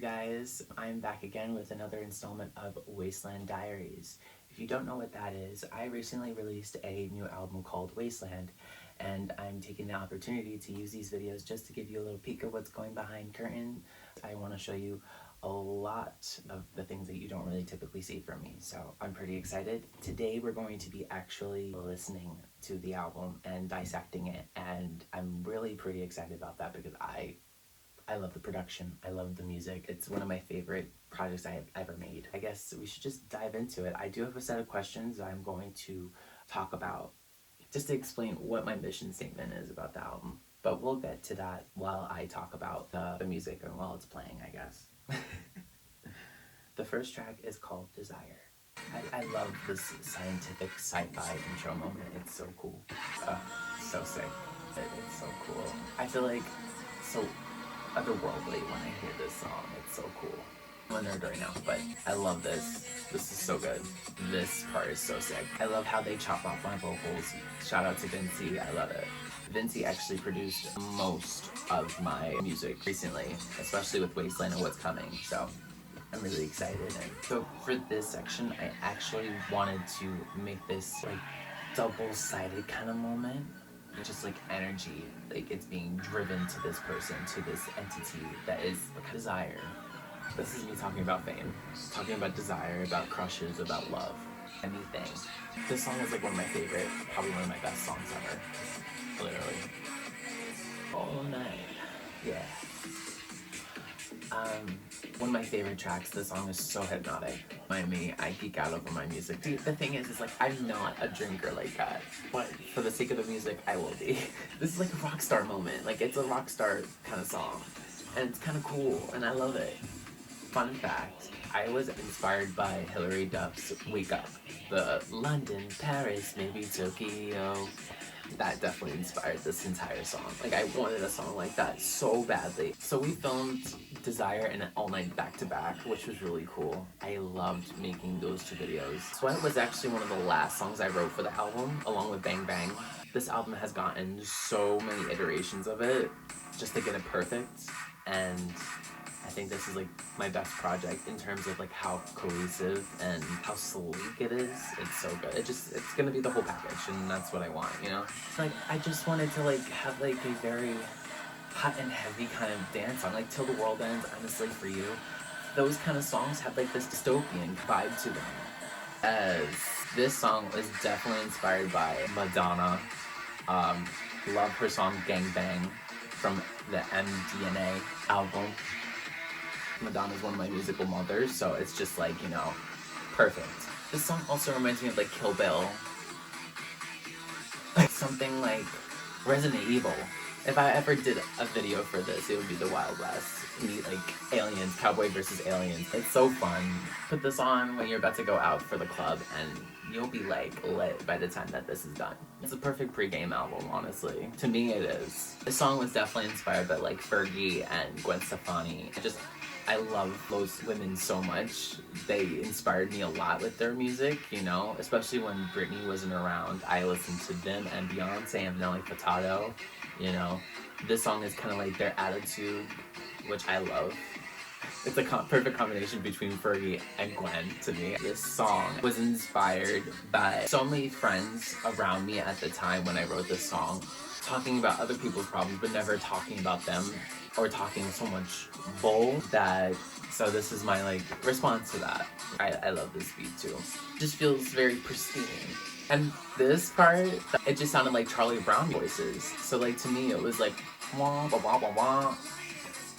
guys? I'm back again with another installment of Wasteland Diaries. If you don't know what that is, I recently released a new album called Wasteland, and I'm taking the opportunity to use these videos just to give you a little peek of what's going behind curtain. I want to show you a lot of the things that you don't really typically see from me, so I'm pretty excited. Today we're going to be actually listening to the album and dissecting it, and I'm really pretty excited about that because I love the production. I love the music. It's one of my favorite projects I have ever made. I guess we should just dive into it. I do have a set of questions I'm going to talk about just to explain what my mission statement is about the album. But we'll get to that while I talk about the music and while it's playing, I guess. The first track is called Desire. I love this scientific sci-fi intro moment. It's so cool. So sick. It's so cool. I feel like so otherworldly when I hear this song. It's so cool. I'm a nerd right now, but I love this. This is so good. This part is so sick. I love how they chop off my vocals. Shout out to Vinci. I love it. Vinci actually produced most of my music recently, especially with Wasteland and what's coming. So I'm really excited. And so for this section, I actually wanted to make this like double-sided kind of moment. Just like energy, like it's being driven to this person, to this entity that is desire. This is me talking about fame, talking about desire, about crushes, about love, anything. This song is like one of my favorite, probably one of my best songs ever, literally. All night, yeah. One of my favorite tracks. The song is so hypnotic. By me, I geek out over my music. Dude, the thing is like I'm not a drinker like that, but for the sake of the music, I will be. This is like a rock star moment. Like it's a rock star kind of song, and it's kind of cool, and I love it. Fun fact: I was inspired by Hilary Duff's "Wake Up," the London, Paris, maybe Tokyo. That definitely inspired this entire song. Like I wanted a song like that so badly. So we filmed Desire and All Night back to back, which was really cool. I loved making those two videos. Sweat was actually one of the last songs I wrote for the album, along with Bang Bang. This album has gotten so many iterations of it just to get it perfect, and I think this is like my best project in terms of like how cohesive and how sleek it is. It's so good. It's gonna be the whole package, and that's what I want, you know? Like I just wanted to like have like a very hot and heavy kind of dance song, like Till the World Ends, Honestly For You. Those kind of songs have like this dystopian vibe to them. As this song is definitely inspired by Madonna. Love her song Gang Bang from the MDNA album. Madonna's one of my musical mothers, so it's just like, you know, perfect. This song also reminds me of like Kill Bill. Like something like Resident Evil. If I ever did a video for this, it would be the Wild West. Meet like aliens, cowboy versus aliens. It's so fun. Put this on when you're about to go out for the club and you'll be like lit by the time that this is done. It's a perfect pre-game album, honestly. To me it is. This song was definitely inspired by like Fergie and Gwen Stefani. I love those women so much. They inspired me a lot with their music, you know, especially when Britney wasn't around. I listened to them and Beyonce and Nelly Furtado, you know. This song is kind of like their attitude, which I love. It's a perfect combination between Fergie and Gwen to me. This song was inspired by so many friends around me at the time when I wrote this song, talking about other people's problems but never talking about them or talking so much bull that, so this is my like response to that. I love this beat too. It just feels very pristine. And this part, it just sounded like Charlie Brown voices. So like to me it was like wah wah wah wah wah.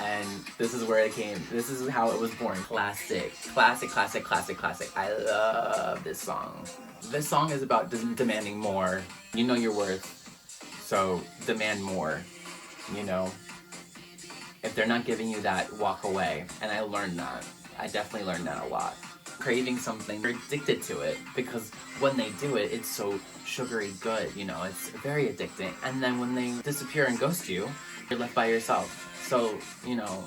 And this is where it came. This is how it was born. Classic. I love this song. This song is about demanding more. You know your worth, so demand more, you know. If they're not giving you that, walk away. And I learned that. I definitely learned that a lot. Craving something, you're addicted to it because when they do it, it's so sugary good, you know, it's very addicting. And then when they disappear and ghost you, you're left by yourself. So, you know,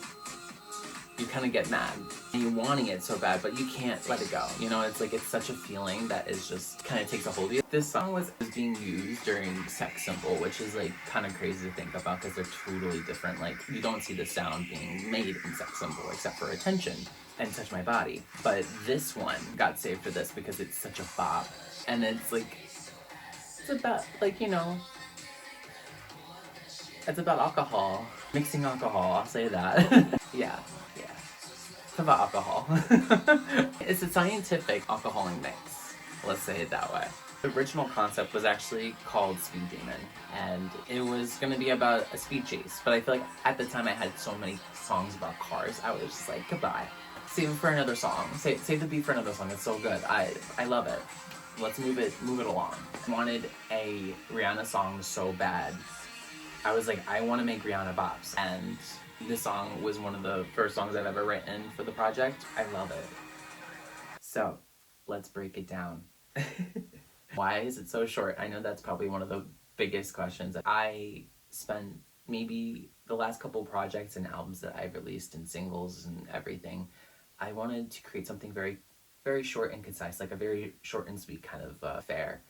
you kind of get mad and you're wanting it so bad, but you can't let it go. You know, it's like, it's such a feeling that is just kind of takes a hold of you. This song was being used during Sex Symbol, which is like kind of crazy to think about because they're totally different. Like, you don't see the sound being made in Sex Symbol except for Attention and Touch My Body. But this one got saved for this because it's such a bop. And it's like, it's about, like, you know, it's about alcohol. Mixing alcohol, I'll say that. Yeah, yeah. It's about alcohol. It's a scientific alcoholic mix. Let's say it that way. The original concept was actually called Speed Demon, and it was going to be about a speed chase, but I feel like at the time I had so many songs about cars, I was just like, goodbye. Save it for another song. Save the beat for another song. It's so good. I love it. Let's move it along. I wanted a Rihanna song so bad. I was like, I want to make Rihanna bops, and this song was one of the first songs I've ever written for the project. I love it. So, let's break it down. Why is it so short? I know that's probably one of the biggest questions. I spent maybe the last couple projects and albums that I've released and singles and everything, I wanted to create something very, very short and concise, like a very short and sweet kind of affair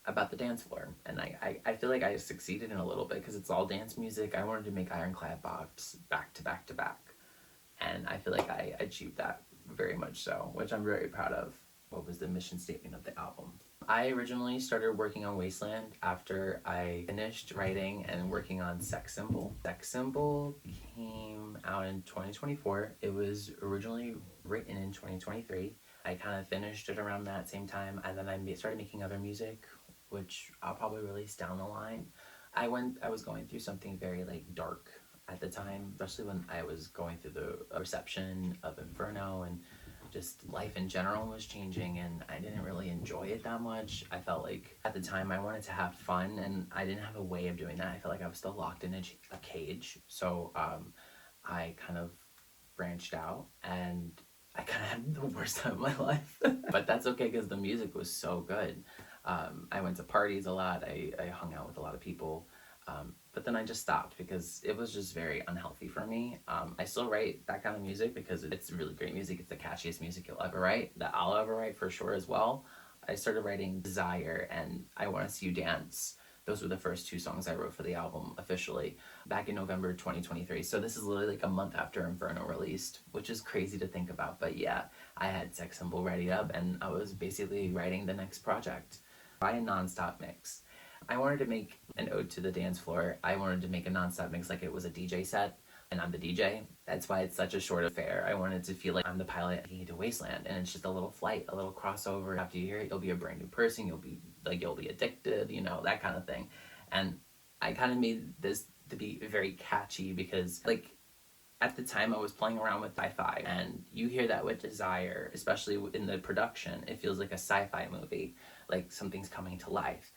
about the dance floor. And I feel like I succeeded in a little bit because it's all dance music. I wanted to make ironclad bops back to back to back. And I feel like I achieved that very much so, which I'm very proud of. What was the mission statement of the album? I originally started working on Wasteland after I finished writing and working on Sex Symbol. Sex Symbol came out in 2024. It was originally written in 2023. I kind of finished it around that same time, and then I started making other music, which I'll probably release down the line. I was going through something very like dark at the time, especially when I was going through the reception of Inferno, and just life in general was changing, and I didn't really enjoy it that much. I felt like at the time I wanted to have fun, and I didn't have a way of doing that. I felt like I was still locked in a cage. So I kind of branched out, and I kind of had the worst time of my life. But that's okay because the music was so good. I went to parties a lot. I hung out with a lot of people. But then I just stopped because it was just very unhealthy for me. I still write that kind of music because it's really great music. It's the catchiest music you'll ever write, that I'll ever write for sure as well. I started writing Desire and I Want to See You Dance. Those were the first two songs I wrote for the album officially back in November 2023. So this is literally like a month after Inferno released, which is crazy to think about. But yeah, I had Sex Symbol ready up and I was basically writing the next project. By a non-stop mix. I wanted to make an ode to the dance floor. I wanted to make a non-stop mix like it was a DJ set, and I'm the DJ. That's why it's such a short affair. I wanted to feel like I'm the pilot taking you to Wasteland, and it's just a little flight, a little crossover. After you hear it, you'll be a brand new person. You'll be addicted, you know, that kind of thing. And I kind of made this to be very catchy because, like, at the time I was playing around with sci-fi, and you hear that with Desire, especially in the production, it feels like a sci-fi movie, like something's coming to life.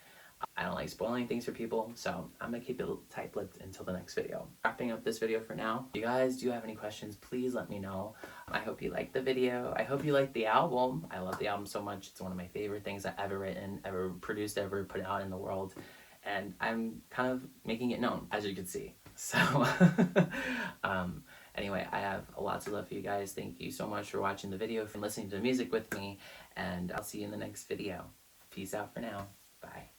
I don't like spoiling things for people, so I'm gonna keep it tight-lipped until the next video. Wrapping up this video for now. If you guys do have any questions, please let me know. I hope you liked the video. I hope you liked the album. I love the album so much. It's one of my favorite things I've ever written, ever produced, ever put out in the world. And I'm kind of making it known, as you can see. So, anyway, I have lots of love for you guys. Thank you so much for watching the video, for listening to the music with me, and I'll see you in the next video. Peace out for now. Bye.